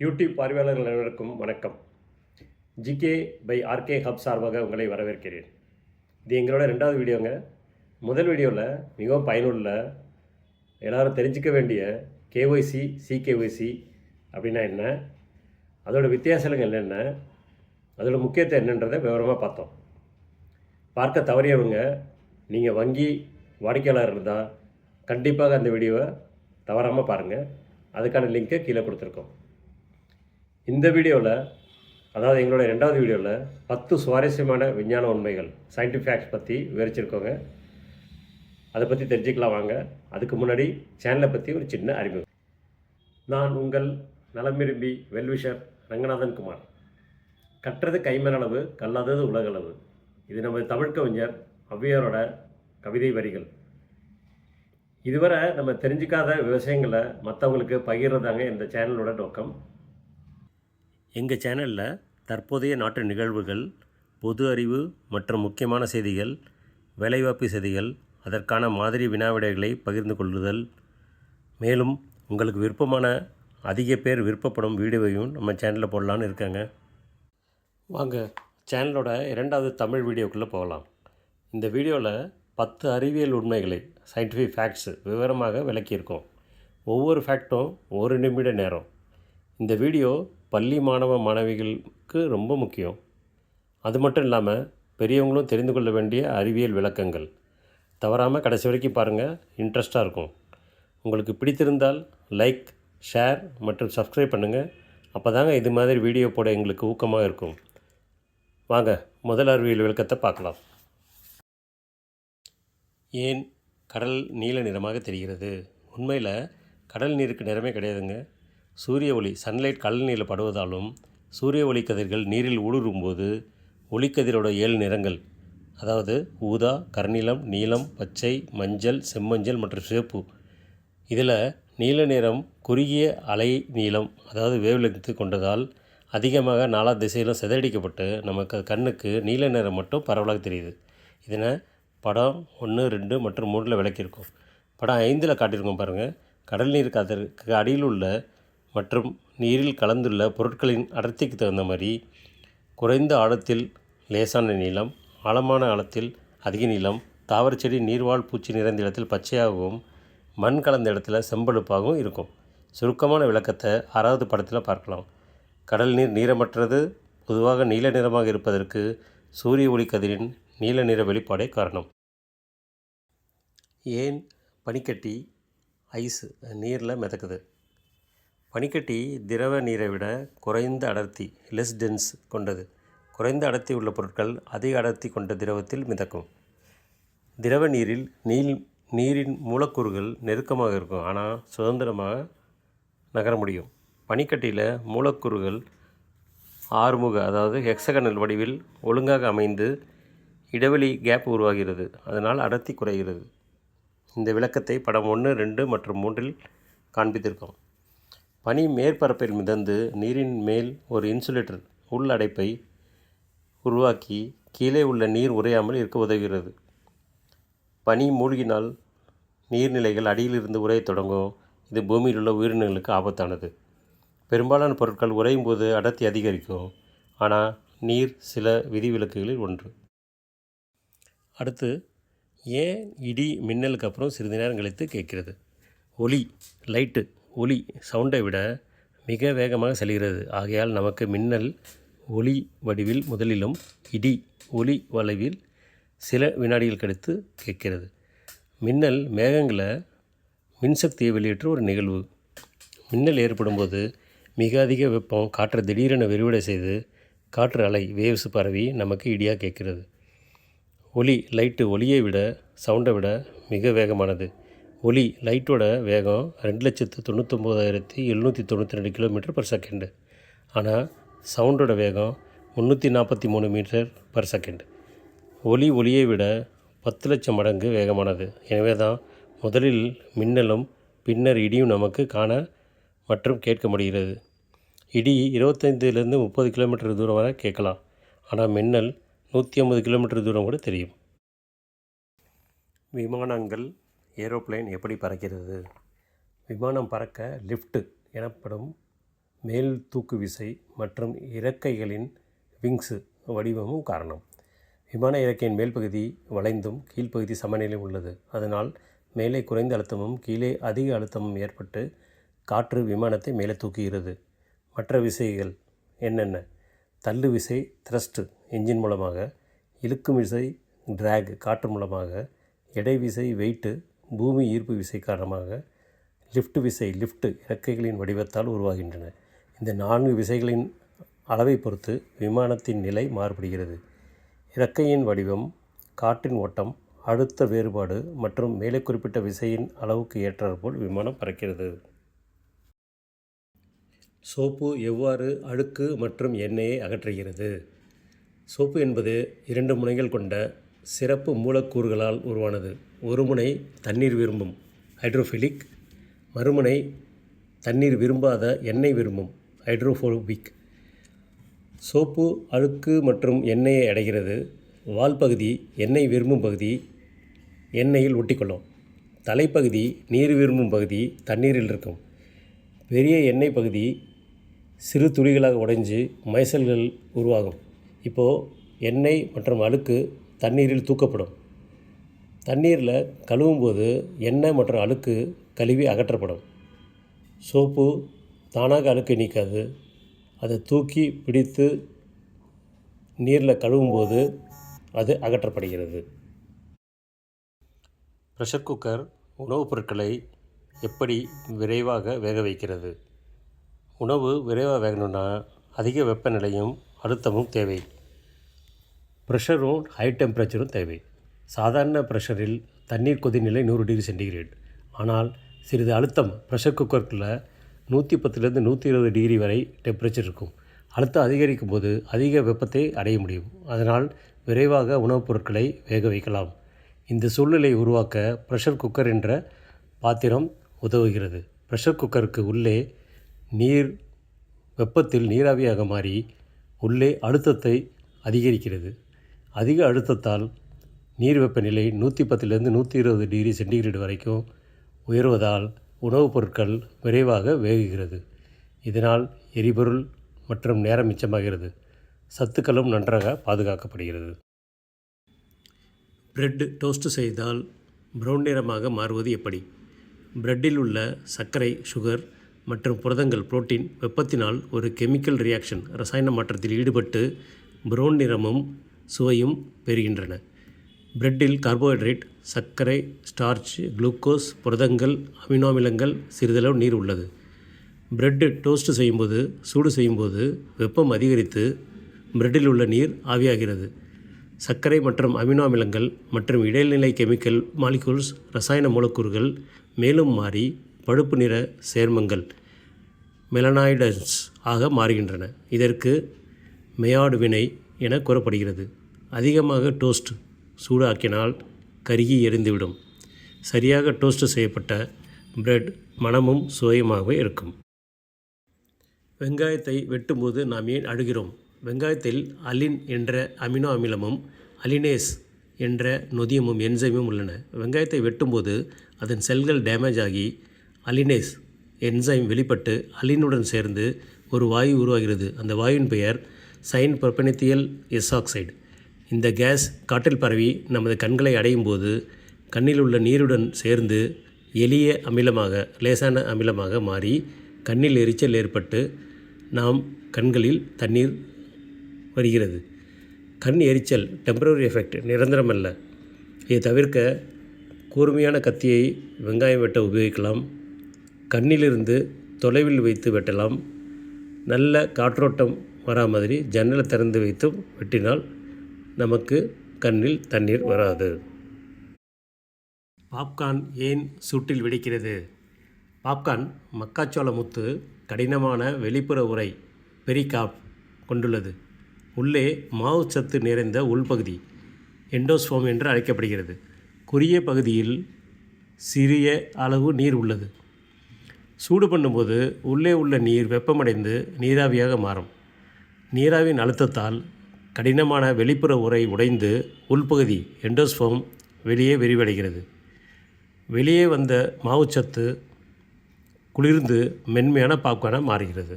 YouTube பார்வையாளர்கள் அனைவருக்கும் வணக்கம். ஜிகே பை ஆர்கே ஹப் சார்பாக உங்களை வரவேற்கிறேன். இது எங்களோட 2வது வீடியோங்க. முதல் வீடியோவில் மிகவும் பயனுள்ள எல்லோரும் தெரிஞ்சிக்க வேண்டிய கேஒய்சி சிகேஒய்சி அப்படின்னா என்ன, அதோட வித்தியாசங்கள் என்னென்ன, அதோட முக்கியத்துவம் என்னன்றதை விவரமாக பார்த்தோம். பார்க்க தவறியவங்க நீங்கள் வங்கி வாடிக்கையாளர் இருந்தால் கண்டிப்பாக அந்த வீடியோவை தவறாமல் பாருங்கள். அதுக்கான லிங்கை கீழே கொடுத்துருக்கோம். இந்த வீடியோவில், அதாவது எங்களோட 2வது வீடியோவில் 10 சுவாரஸ்யமான விஞ்ஞான உண்மைகள் சயின்டிஃபிக் ஃபேக்ட்ஸ் பற்றி விவரிச்சிருக்கோங்க. அதை பற்றி தெரிஞ்சுக்கலாம் வாங்க. அதுக்கு முன்னாடி சேனலை பற்றி ஒரு சின்ன அறிமுகம். நான் உங்கள் நலம் விரும்பி வெல்விஷர் ரங்கநாதன் குமார். கற்றது கைமேலளவு, கல்லாதது உலகளவு. இது நம்ம தமிழ் கவிஞர் ஔவையாரோட கவிதை வரிகள். இதுவரை நம்ம தெரிஞ்சிக்காத விஷயங்களை மற்றவங்களுக்கு பகிர்றதாங்க இந்த சேனலோட நோக்கம். எங்கள் சேனலில் தற்போதைய நாட்டு நிகழ்வுகள், பொது அறிவு மற்றும் முக்கியமான செய்திகள், வேலைவாய்ப்பு செய்திகள், அதற்கான மாதிரி வினாவிடைகளை பகிர்ந்து கொள்ளுதல், மேலும் உங்களுக்கு விருப்பமான அதிக பேர் விருப்பப்படும் வீடியோவையும் நம்ம சேனலில் போடலான்னு இருக்காங்க. வாங்க சேனலோட 2வது தமிழ் வீடியோக்குள்ளே போகலாம். இந்த வீடியோவில் 10 அறிவியல் உண்மைகளை சயின்டிஃபிக் ஃபேக்ட்ஸு விவரமாக விளக்கியிருக்கோம். ஒவ்வொரு ஃபேக்ட்டும் 1 நிமிட நேரம். இந்த வீடியோ பள்ளி மாணவ மாணவிகளுக்கு ரொம்ப முக்கியம். அது மட்டும் இல்லாமல் பெரியவங்களும் தெரிந்து கொள்ள வேண்டிய அறிவியல் விளக்கங்கள். தவறாமல் கடைசி வரைக்கும் பாருங்கள், இன்ட்ரெஸ்ட்டாக இருக்கும். உங்களுக்கு பிடித்திருந்தால் லைக், ஷேர் மற்றும் சப்ஸ்கிரைப் பண்ணுங்கள். அப்போ தாங்க இது மாதிரி வீடியோ போட எங்களுக்கு ஊக்கமாக இருக்கும். வாங்க முதல் அறிவியல் விளக்கத்தை பார்க்கலாம். ஏன் கடல் நீல நிறமாக தெரிகிறது? உண்மையில் கடல் நீருக்கு நிறமே கிடையாதுங்க. சூரிய ஒளி சன்லைட் கடல் நீரில் படுவதாலும், சூரிய ஒளி கதிர்கள் நீரில் ஊடுருவும்போது ஒளிக்கதிரோட 7 நிறங்கள், அதாவது ஊதா, கருநீலம், நீலம், பச்சை, மஞ்சள், செம்மஞ்சள் மற்றும் சிவப்பு. இதில் நீல நிறம் குறுகிய அலை நீளம், அதாவது வேவ்லெங்த் கொண்டதால் அதிகமாக 4 திசையிலும் சிதறடிக்கப்பட்டு நமக்கு கண்ணுக்கு நீல நிறம் மட்டும் பரவலாக தெரியுது. இதனை படம் 1, 2 மற்றும் 3 விளக்கியிருக்கோம். படம் 5 காட்டியிருக்கோம் பாருங்கள். கடல் நீருக்கு அதற்கு அடியில் உள்ள மற்றும் நீரில் கலந்துள்ள பொருட்களின் அடர்த்திக்கு தகுந்த மாதிரி குறைந்த ஆழத்தில் லேசான நீளம், ஆழமான ஆழத்தில் அதிக நீளம், தாவர செடி நீர்வாழ் பூச்சி நிறைந்த இடத்தில் பச்சையாகவும், மண் கலந்த இடத்துல செம்பழுப்பாகவும் இருக்கும். சுருக்கமான விளக்கத்தை 6வது படத்தில் பார்க்கலாம். கடல் நீர் நீரமற்றது. பொதுவாக நீல நிறமாக இருப்பதற்கு சூரிய ஒளி கதிரின் நீல நிற வெளிப்பாடே காரணம். ஏன் பனிக்கட்டி ஐஸு நீரில் மிதக்குது? பனிக்கட்டி திரவ நீரை விட குறைந்த அடர்த்தி லெஸ் டென்ஸ் கொண்டது. குறைந்த அடர்த்தி உள்ள பொருட்கள் அதிக அடர்த்தி கொண்ட திரவத்தில் மிதக்கும். திரவ நீரில் நீரின் மூலக்கூறுகள் நெருக்கமாக இருக்கும், ஆனால் சுதந்திரமாக நகர முடியும். பனிக்கட்டியில் மூலக்கூறுகள் ஆறுமுக, அதாவது ஹெக்ஸகனல் வடிவில் ஒழுங்காக அமைந்து இடைவெளி கேப் உருவாகிறது. அதனால் அடர்த்தி குறைகிறது. இந்த விளக்கத்தை படம் 1, 2 மற்றும் 3 காண்பித்திருக்கோம். பனி மேற்பரப்பில் மிதந்து நீரின் மேல் ஒரு இன்சுலேட்டர் உள் அடைப்பை உருவாக்கி கீழே உள்ள நீர் உறையாமல் இருக்க உதவுகிறது. பனி மூழ்கினால் நீர்நிலைகள் அடியிலிருந்து உறையத் தொடங்கும். இது பூமியில் உள்ள உயிரினங்களுக்கு ஆபத்தானது. பெரும்பாலான பொருட்கள் உறையும் போது அடர்த்தி அதிகரிக்கும், ஆனால் நீர் சில விதிவிலக்குகளில் ஒன்று. அடுத்து, ஏன் இடி மின்னலுக்கு அப்புறம் சிறிது நேரம் கழித்து கேட்கிறது? ஒலி, லைட்டு, ஒலி சவுண்டை விட மிக வேகமாக செல்கிறது. ஆகையால் நமக்கு மின்னல் ஒலி வடிவில் முதலிலும், இடி ஒலி வளைவில் சில வினாடிகள் கழித்து கேட்கிறது. மின்னல் மேகங்களை மின்சக்தியை வெளியேற்ற ஒரு நிகழ்வு. மின்னல் ஏற்படும்போது மிக அதிக வெப்பம் காற்றை திடீரென விரிவடை செய்து காற்று அலை வேவ்ஸ் பரவி நமக்கு இடியாக கேட்கிறது. ஒலி, லைட்டு ஒலியை விட சவுண்டை விட மிக வேகமானது. ஒலி லைட்டோட வேகம் 2,99,792 km/s. ஆனால் சவுண்டோட வேகம் 343 m/s. ஒலியை விட 10 லட்சம் மடங்கு வேகமானது. எனவே தான் முதலில் மின்னலும் பின்னர் இடியும் நமக்கு காண மற்றும் கேட்க முடிகிறது. இடி 25 to 30 km தூரம் வரை கேட்கலாம், ஆனால் மின்னல் 150 km தூரம் கூட தெரியும். விமானங்கள், ஏரோப்ளேன் எப்படி பறக்கிறது? விமானம் பறக்க லிஃப்ட் எனப்படும் மேல் தூக்கு விசை மற்றும் இறக்கைகளின் விங்ஸு வடிவமும் காரணம். விமான இறக்கையின் மேல் பகுதி வளைந்தும் கீழ்ப்பகுதி சமநிலையும் உள்ளது. அதனால் மேலே குறைந்த அழுத்தமும் கீழே அதிக அழுத்தமும் ஏற்பட்டு காற்று விமானத்தை மேலே தூக்குகிறது. மற்ற விசைகள் என்னென்ன? தள்ளு விசை த்ரஸ்ட் என்ஜின் மூலமாக, இழுக்கும் விசை டிராக் காற்று மூலமாக, எடை விசை வெயிட்டு பூமி ஈர்ப்பு விசை காரணமாக, லிஃப்ட் விசை லிஃப்ட் இறக்கைகளின் வடிவத்தால் உருவாகின்றன. இந்த 4 விசைகளின் அளவை பொறுத்து விமானத்தின் நிலை மாறுபடுகிறது. இறக்கையின் வடிவம், காற்றின் ஓட்டம், அழுத்த வேறுபாடு மற்றும் மேலே குறிப்பிட்ட விசையின் அளவுக்கு ஏற்றாற்போல் விமானம் பறக்கிறது. சோப்பு எவ்வாறு அழுக்கு மற்றும் எண்ணெயை அகற்றுகிறது? சோப்பு என்பது 2 முனைகள் கொண்ட சிறப்பு மூலக்கூறுகளால் உருவானது. ஒரு முனை தண்ணீர் விரும்பும் ஹைட்ரோஃபிலிக், மறுமுனை தண்ணீர் விரும்பாத எண்ணெய் விரும்பும் ஹைட்ரோஃபோபிக். சோப்பு அழுக்கு மற்றும் எண்ணெயை அடைகிறது. வால் பகுதி எண்ணெய் விரும்பும் பகுதி எண்ணெயில் ஒட்டிக்கொள்ளும். தலைப்பகுதி நீர் விரும்பும் பகுதி தண்ணீரில் இருக்கும். பெரிய எண்ணெய் பகுதி சிறு துளிகளாக உடைஞ்சு மைசல்கள் உருவாகும். இப்போது எண்ணெய் மற்றும் அழுக்கு தண்ணீரில் தூக்கப்படும். தண்ணீரில் கழுவும்போது எண்ணெய் மற்றும் அழுக்கு கழுவி அகற்றப்படும். சோப்பு தானாக அழுக்கை நீக்காது. அதை தூக்கி பிடித்து நீரில் கழுவும்போது அது அகற்றப்படுகிறது. ப்ரெஷர் குக்கர் உணவுப் பொருட்களை எப்படி விரைவாக வேக வைக்கிறது? உணவு விரைவாக வேகணும்னா அதிக வெப்பநிலையும் அழுத்தமும் தேவை. ப்ரெஷரும் ஹை டெம்பரேச்சரும் தேவை. சாதாரண ப்ரெஷரில் தண்ணீர் கொதிநிலை 100 டிகிரி சென்டிகிரேட். ஆனால் சிறிது அழுத்தம் ப்ரெஷர் குக்கருக்குள்ள 110லேருந்து 120 டிகிரி வரை டெம்பரேச்சர் இருக்கும். அழுத்தம் அதிகரிக்கும் போது அதிக வெப்பத்தை அடைய முடியும். அதனால் விரைவாக உணவுப் பொருட்களை வேக வைக்கலாம். இந்த சூழ்நிலையை உருவாக்க ப்ரெஷர் குக்கர் என்ற பாத்திரம் உதவுகிறது. ப்ரெஷர் குக்கருக்கு உள்ளே நீர் வெப்பத்தில் நீராவியாக மாறி உள்ளே அழுத்தத்தை அதிகரிக்கிறது. அதிக அழுத்தத்தால் நீர் வெப்பநிலை 110லேருந்து 120 டிகிரி சென்டிகிரேட் வரைக்கும் உயர்வதால் உணவுப் பொருட்கள் விரைவாக வேகுகிறது. இதனால் எரிபொருள் மற்றும் நேரம் மிச்சமாகிறது. சத்துக்களும் நன்றாக பாதுகாக்கப்படுகிறது. பிரெட் டோஸ்ட் செய்தால் ப்ரௌன் நிறமாக மாறுவது எப்படி? பிரெட்டில் உள்ள சர்க்கரை சுகர் மற்றும் புரதங்கள் புரோட்டீன் வெப்பத்தினால் ஒரு கெமிக்கல் ரியாக்ஷன் ரசாயன மாற்றத்தில் ஈடுபட்டு ப்ரௌன் நிறமும் சுவையும் பெறுகின்றன. பிரெட்டில் கார்போஹைட்ரேட், சர்க்கரை, ஸ்டார்ச், குளுக்கோஸ், புரதங்கள், அமினோ அமிலங்கள், சிறிதளவு நீர் உள்ளது. பிரெட்டு டோஸ்ட் செய்யும்போது சூடு செய்யும்போது வெப்பம் அதிகரித்து பிரெட்டில் உள்ள நீர் ஆவியாகிறது. சர்க்கரை மற்றும் அமினோ அமிலங்கள் மற்றும் இடைநிலை கெமிக்கல் மாலிகூல்ஸ் ரசாயன மூலக்கூறுகள் மேலும் மாறி பழுப்பு நிற சேர்மங்கள் மெலனாய்டன்ஸ் ஆக மாறுகின்றன. இதற்கு மெயார்டு வினை என கூறப்படுகிறது. அதிகமாக டோஸ்ட் சூடு ஆக்கினால் கருகி எரிந்துவிடும். சரியாக டோஸ்ட் செய்யப்பட்ட பிரெட் மணமும் சுவையுமாகவே இருக்கும். வெங்காயத்தை வெட்டும்போது நாம் ஏன் அழுகிறோம்? வெங்காயத்தில் அலின் என்ற அமினோ அமிலமும் அலினேஸ் என்ற நொதியமும் என்சைமும் உள்ளன. வெங்காயத்தை வெட்டும்போது அதன் செல்கள் டேமேஜ் ஆகி அலினேஸ் என்சைம் வெளிப்பட்டு அலினுடன் சேர்ந்து ஒரு வாயு உருவாகிறது. அந்த வாயுவின் பெயர் சைன் புரோபெனத்தியல் எஸ்ஆக்சைடு. இந்த கேஸ் காற்றில் பரவி நமது கண்களை அடையும் போது கண்ணில் உள்ள நீருடன் சேர்ந்து எளிய அமிலமாக லேசான அமிலமாக மாறி கண்ணில் எரிச்சல் ஏற்பட்டு நாம் கண்களில் தண்ணீர் வருகிறது. கண் எரிச்சல் டெம்பரரி எஃபெக்ட், நிரந்தரமல்ல. இதை தவிர்க்க கூர்மையான கத்தியை வெங்காயம் வெட்ட உபயோகிக்கலாம். கண்ணிலிருந்து தொலைவில் வைத்து வெட்டலாம். நல்ல காற்றோட்டம் வரா மாதிரி ஜன்னலை திறந்து வைத்தும் வெட்டினால் நமக்கு கண்ணில் தண்ணீர் வராது. பாப்கார்ன் ஏன் சூட்டில் வெடிக்கிறது? பாப்கார்ன் மக்காச்சோள முத்து கடினமான வெளிப்புற உறை பெரிகார்ப் கொண்டுள்ளது. உள்ளே மாவுச்சத்து நிறைந்த உள்பகுதி எண்டோஸ்போம் என்று அழைக்கப்படுகிறது. குறுகிய பகுதியில் சிறிய அளவு நீர் உள்ளது. சூடு பண்ணும்போது உள்ளே உள்ள நீர் வெப்பமடைந்து நீராவியாக மாறும். நீராவின் அழுத்தத்தால் கடினமான வெளிப்புற உறை உடைந்து உள்பகுதி எண்டோஸ்போம் வெளியே விரிவடைகிறது. வெளியே வந்த மாவுச்சத்து குளிர்ந்து மென்மையான பாப்கார்னாக மாறுகிறது.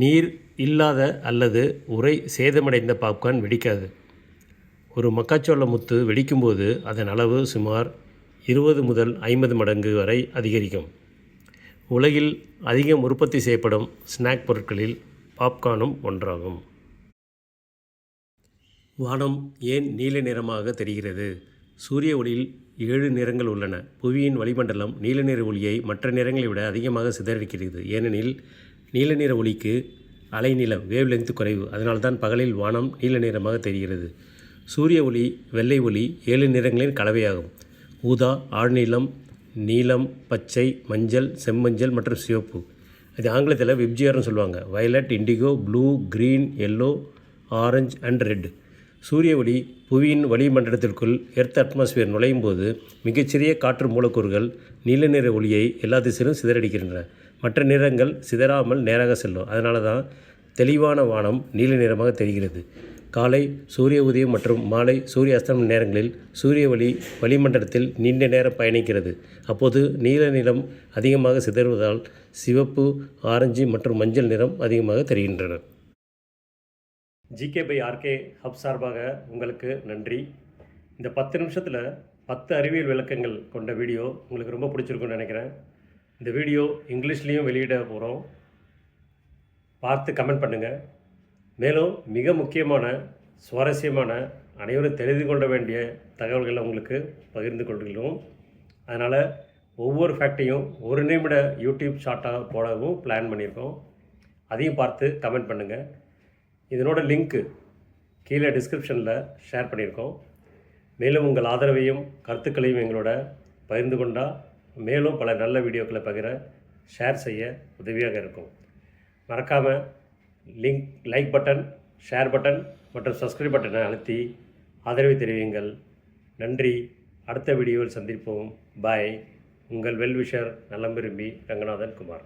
நீர் இல்லாத அல்லது உறை சேதமடைந்த பாப்கார்ன் வெடிக்காது. ஒரு மக்காச்சோள முத்து வெடிக்கும்போது அதன் அளவு சுமார் 20 முதல் 50 மடங்கு வரை அதிகரிக்கும். உலகில் அதிகம் உற்பத்தி செய்யப்படும் ஸ்நாக் பொருட்களில் பாப்கார்னும் ஒன்றாகும். வானம் ஏன் நீல நிறமாக தெரிகிறது? சூரிய ஒளியில் 7 நிறங்கள் உள்ளன. புவியின் வளிமண்டலம் நீல நிற ஒளியை மற்ற நிறங்களை விட அதிகமாக சிதறடிக்கிறது. ஏனெனில் நீல நிற ஒளிக்கு அலைநீளம் வேவ்லெங்த் குறைவு. அதனால்தான் பகலில் வானம் நீல நிறமாக தெரிகிறது. சூரிய ஒளி வெள்ளை ஒளி 7 நிறங்களின் கலவையாகும். ஊதா, ஆழ்நீலம், நீலம், பச்சை, மஞ்சள், செம்மஞ்சள் மற்றும் சிவப்பு. இது ஆங்கிலத்தில் விப்ஜிஆர்னு சொல்லுவாங்க. Violet, indigo, blue, green, yellow, orange and red. சூரிய ஒளி புவியின் வளிமண்டலத்திற்குள் எர்த் அட்மாஸ்பியர் நுழையும் போது மிகச்சிறிய காற்று மூலக்கூறுகள் நீல நிற ஒளியை எல்லா திசையிலும் சிதறடிக்கின்றன. மற்ற நிறங்கள் சிதறாமல் நேராக செல்லும். அதனால தான் தெளிவான வானம் நீல நிறமாக தெரிகிறது. காலை சூரிய உதயம் மற்றும் மாலை சூரிய அஸ்தமன நேரங்களில் சூரிய ஒளி வளிமண்டலத்தில் நீண்ட நேரம் பயணிக்கிறது. அப்போது நீல நிறம் அதிகமாக சிதறுவதால் சிவப்பு, ஆரஞ்சு மற்றும் மஞ்சள் நிறம் அதிகமாக தெரிகின்றன. ஜிகே பை ஆர்கே ஹப் சார்பாக உங்களுக்கு நன்றி. இந்த 10 நிமிஷத்தில் 10 அறிவியல் விளக்கங்கள் கொண்ட வீடியோ உங்களுக்கு ரொம்ப பிடிச்சிருக்குன்னு நினைக்கிறேன். இந்த வீடியோ இங்கிலீஷ்லேயும் வெளியிட போகிறோம். பார்த்து கமெண்ட் பண்ணுங்கள். மேலும் மிக முக்கியமான சுவாரஸ்யமான அனைவரும் தெரிந்து கொள்ள வேண்டிய தகவல்களை உங்களுக்கு பகிர்ந்து கொள்கிறோம். அதனால் ஒவ்வொரு ஃபேக்டையும் 1 நிமிட யூடியூப் ஷார்ட்டாக போடவும் பிளான் பண்ணியிருக்கோம். அதையும் பார்த்து கமெண்ட் பண்ணுங்கள். இதனோட லிங்க்கு கீழே டிஸ்கிரிப்ஷனில் ஷேர் பண்ணியிருக்கோம். மேலும் உங்கள் ஆதரவையும் கருத்துக்களையும் எங்களோட பகிர்ந்து கொண்டால் மேலும் பல நல்ல வீடியோக்களை பகிர ஷேர் செய்ய உதவியாக இருக்கும். மறக்காமல் லைக் பட்டன், ஷேர் பட்டன் மற்றும் சப்ஸ்கிரைப் பட்டனை அழுத்தி ஆதரவை தெரிவியுங்கள். நன்றி. அடுத்த வீடியோவில் சந்திப்போம். பாய். உங்கள் வெல்விஷர் நலம் விரும்பி ரங்கநாதன் குமார்.